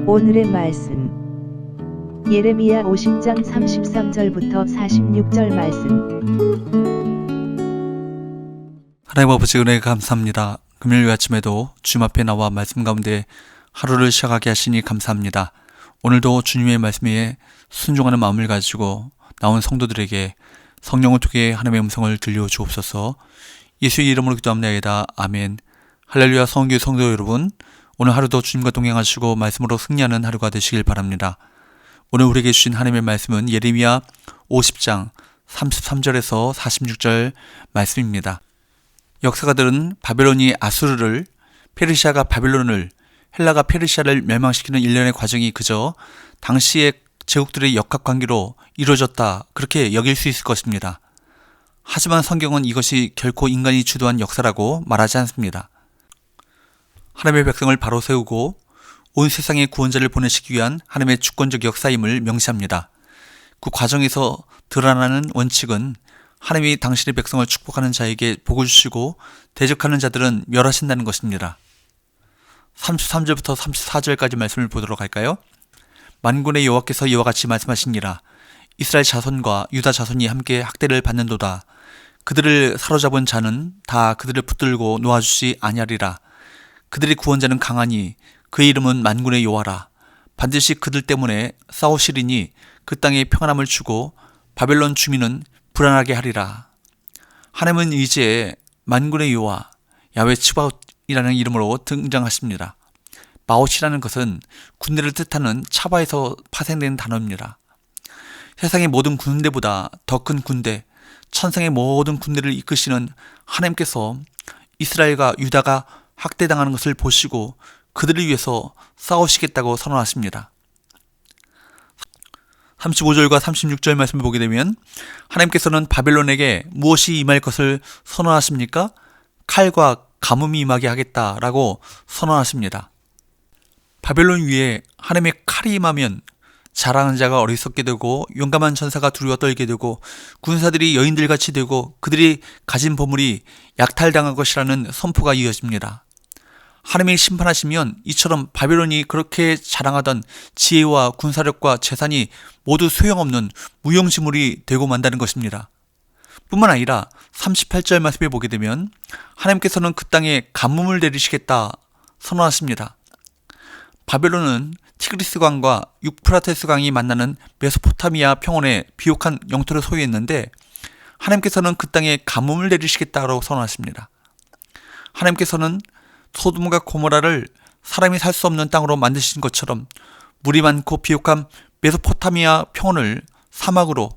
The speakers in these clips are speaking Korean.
오늘의 말씀 예레미야 50장 33절부터 46절 말씀. 하나님 아버지 은혜 감사합니다. 금요일 아침에도 주님 앞에 나와 말씀 가운데 하루를 시작하게 하시니 감사합니다. 오늘도 주님의 말씀에 순종하는 마음을 가지고 나온 성도들에게 성령을 통해 하나님의 음성을 들려주옵소서. 예수의 이름으로 기도합니다. 아멘. 할렐루야. 성교회 성도 여러분, 오늘 하루도 주님과 동행하시고 말씀으로 승리하는 하루가 되시길 바랍니다. 오늘 우리에게 주신 하나님의 말씀은 예레미야 50장 33절에서 46절 말씀입니다. 역사가들은 바벨론이 아수르를, 페르시아가 바벨론을, 헬라가 페르시아를 멸망시키는 일련의 과정이 그저 당시의 제국들의 역학관계로 이루어졌다, 그렇게 여길 수 있을 것입니다. 하지만 성경은 이것이 결코 인간이 주도한 역사라고 말하지 않습니다. 하나님의 백성을 바로 세우고 온 세상에 구원자를 보내시기 위한 하나님의 주권적 역사임을 명시합니다. 그 과정에서 드러나는 원칙은 하나님이 당신의 백성을 축복하는 자에게 복을 주시고 대적하는 자들은 멸하신다는 것입니다. 33절부터 34절까지 말씀을 보도록 할까요? 만군의 여호와께서 이와 같이 말씀하시니라. 이스라엘 자손과 유다 자손이 함께 학대를 받는도다. 그들을 사로잡은 자는 다 그들을 붙들고 놓아주지 아니하리라. 그들의 구원자는 강하니 그의 이름은 만군의 여호와라. 반드시 그들 때문에 싸우시리니 그 땅에 평안함을 주고 바벨론 주민은 불안하게 하리라. 하나님은 이제 만군의 여호와 야훼 츠바옷이라는 이름으로 등장하십니다. 마옷이라는 것은 군대를 뜻하는 차바에서 파생된 단어입니다. 세상의 모든 군대보다 더 큰 군대, 천상의 모든 군대를 이끄시는 하나님께서 이스라엘과 유다가 학대당하는 것을 보시고 그들을 위해서 싸우시겠다고 선언하십니다. 35절과 36절 말씀을 보게 되면 하나님께서는 바벨론에게 무엇이 임할 것을 선언하십니까? 칼과 가뭄이 임하게 하겠다라고 선언하십니다. 바벨론 위에 하나님의 칼이 임하면 자랑하는 자가 어리석게 되고 용감한 전사가 두려워 떨게 되고 군사들이 여인들같이 되고 그들이 가진 보물이 약탈당할 것이라는 선포가 이어집니다. 하나님이 심판하시면 이처럼 바벨론이 그렇게 자랑하던 지혜와 군사력과 재산이 모두 소용없는 무용지물이 되고 만다는 것입니다. 뿐만 아니라 38절 말씀에 보게 되면 하나님께서는 그 땅에 가뭄을 내리시겠다 선언하십니다. 바벨론은 티그리스강과 유프라테스강이 만나는 메소포타미아 평원의 비옥한 영토를 소유했는데 하나님께서는 그 땅에 가뭄을 내리시겠다고 선언하십니다. 하나님께서는 소돔과 고모라를 사람이 살 수 없는 땅으로 만드신 것처럼 물이 많고 비옥한 메소포타미아 평원을 사막으로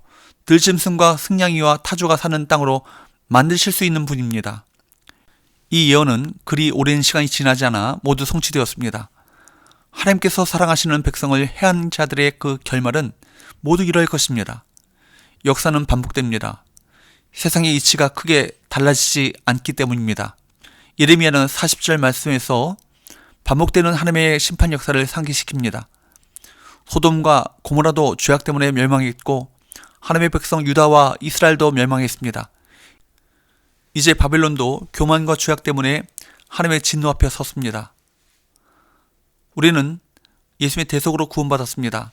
들짐승과 승냥이와 타조가 사는 땅으로 만드실 수 있는 분입니다. 이 예언은 그리 오랜 시간이 지나지 않아 모두 성취되었습니다. 하나님께서 사랑하시는 백성을 해한 자들의 그 결말은 모두 이럴 것입니다. 역사는 반복됩니다. 세상의 이치가 크게 달라지지 않기 때문입니다. 예레미야는 40절 말씀에서 반복되는 하나님의 심판 역사를 상기시킵니다. 소돔과 고모라도 죄악 때문에 멸망했고 하나님의 백성 유다와 이스라엘도 멸망했습니다. 이제 바벨론도 교만과 죄악 때문에 하나님의 진노 앞에 섰습니다. 우리는 예수님의 대속으로 구원받았습니다.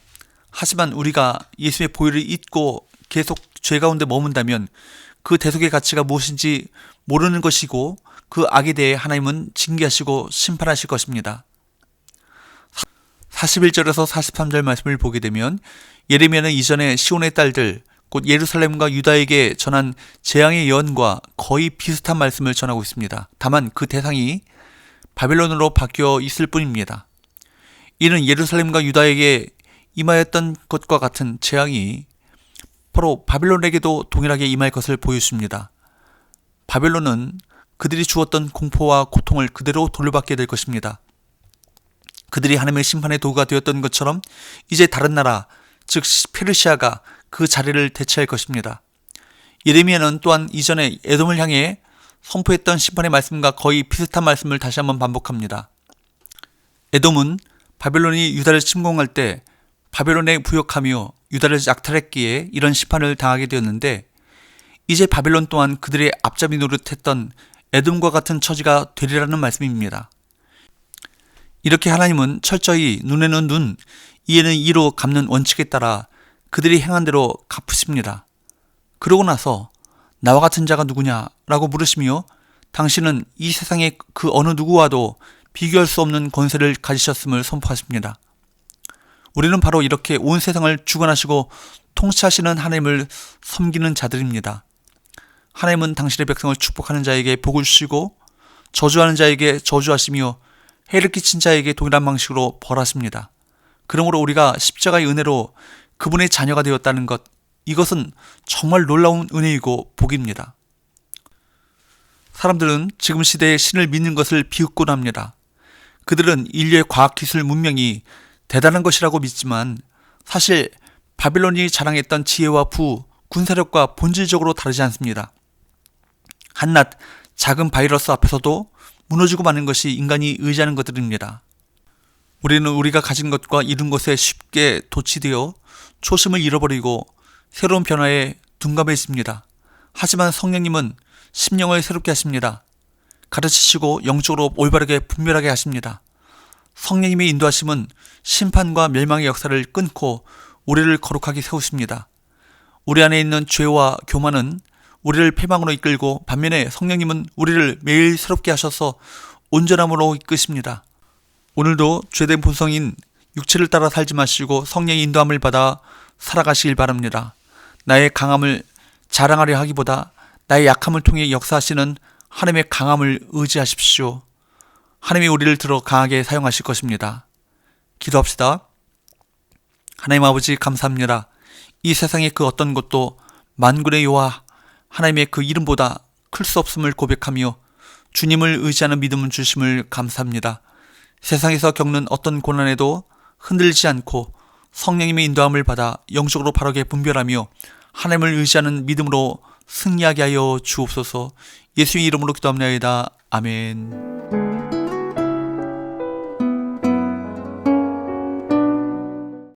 하지만 우리가 예수님의 보혈을 잊고 계속 죄 가운데 머문다면 그 대속의 가치가 무엇인지 모르는 것이고 그 악에 대해 하나님은 징계하시고 심판하실 것입니다. 41절에서 43절 말씀을 보게 되면 예레미야는 이전에 시온의 딸들 곧 예루살렘과 유다에게 전한 재앙의 예언과 거의 비슷한 말씀을 전하고 있습니다. 다만 그 대상이 바벨론으로 바뀌어 있을 뿐입니다. 이는 예루살렘과 유다에게 임하였던 것과 같은 재앙이 바로 바벨론에게도 동일하게 임할 것을 보여줍니다. 바벨론은 그들이 주었던 공포와 고통을 그대로 돌려받게 될 것입니다. 그들이 하나님의 심판의 도구가 되었던 것처럼 이제 다른 나라, 즉 페르시아가 그 자리를 대체할 것입니다. 예레미야는 또한 이전에 에돔을 향해 선포했던 심판의 말씀과 거의 비슷한 말씀을 다시 한번 반복합니다. 에돔은 바벨론이 유다를 침공할 때 바벨론에 부역하며 유다를 약탈했기에 이런 심판을 당하게 되었는데 이제 바벨론 또한 그들의 앞잡이 노릇했던 에돔과 같은 처지가 되리라는 말씀입니다. 이렇게 하나님은 철저히 눈에는 눈, 이에는 이로 갚는 원칙에 따라 그들이 행한 대로 갚으십니다. 그러고 나서 나와 같은 자가 누구냐라고 물으시며 당신은 이 세상의 그 어느 누구와도 비교할 수 없는 권세를 가지셨음을 선포하십니다. 우리는 바로 이렇게 온 세상을 주관하시고 통치하시는 하나님을 섬기는 자들입니다. 하나님은 당신의 백성을 축복하는 자에게 복을 주시고 저주하는 자에게 저주하시며 해를 끼친 자에게 동일한 방식으로 벌하십니다. 그러므로 우리가 십자가의 은혜로 그분의 자녀가 되었다는 것, 이것은 정말 놀라운 은혜이고 복입니다. 사람들은 지금 시대에 신을 믿는 것을 비웃곤 합니다. 그들은 인류의 과학기술 문명이 대단한 것이라고 믿지만 사실 바빌론이 자랑했던 지혜와 부, 군사력과 본질적으로 다르지 않습니다. 한낱 작은 바이러스 앞에서도 무너지고 마는 것이 인간이 의지하는 것들입니다. 우리는 우리가 가진 것과 이룬 것에 쉽게 도취되어 초심을 잃어버리고 새로운 변화에 둔감해집니다. 하지만 성령님은 심령을 새롭게 하십니다. 가르치시고 영적으로 올바르게 분별하게 하십니다. 성령님의 인도하심은 심판과 멸망의 역사를 끊고 우리를 거룩하게 세우십니다. 우리 안에 있는 죄와 교만은 우리를 패망으로 이끌고 반면에 성령님은 우리를 매일 새롭게 하셔서 온전함으로 이끄십니다. 오늘도 죄된 본성인 육체를 따라 살지 마시고 성령의 인도함을 받아 살아가시길 바랍니다. 나의 강함을 자랑하려 하기보다 나의 약함을 통해 역사하시는 하나님의 강함을 의지하십시오. 하나님이 우리를 들어 강하게 사용하실 것입니다. 기도합시다. 하나님 아버지 감사합니다. 이 세상의 그 어떤 것도 만군의 여호와 하나님의 그 이름보다 클 수 없음을 고백하며 주님을 의지하는 믿음을 주심을 감사합니다. 세상에서 겪는 어떤 고난에도 흔들리지 않고 성령님의 인도함을 받아 영적으로 바르게 분별하며 하나님을 의지하는 믿음으로 승리하게 하여 주옵소서. 예수의 이름으로 기도합니다. 아멘.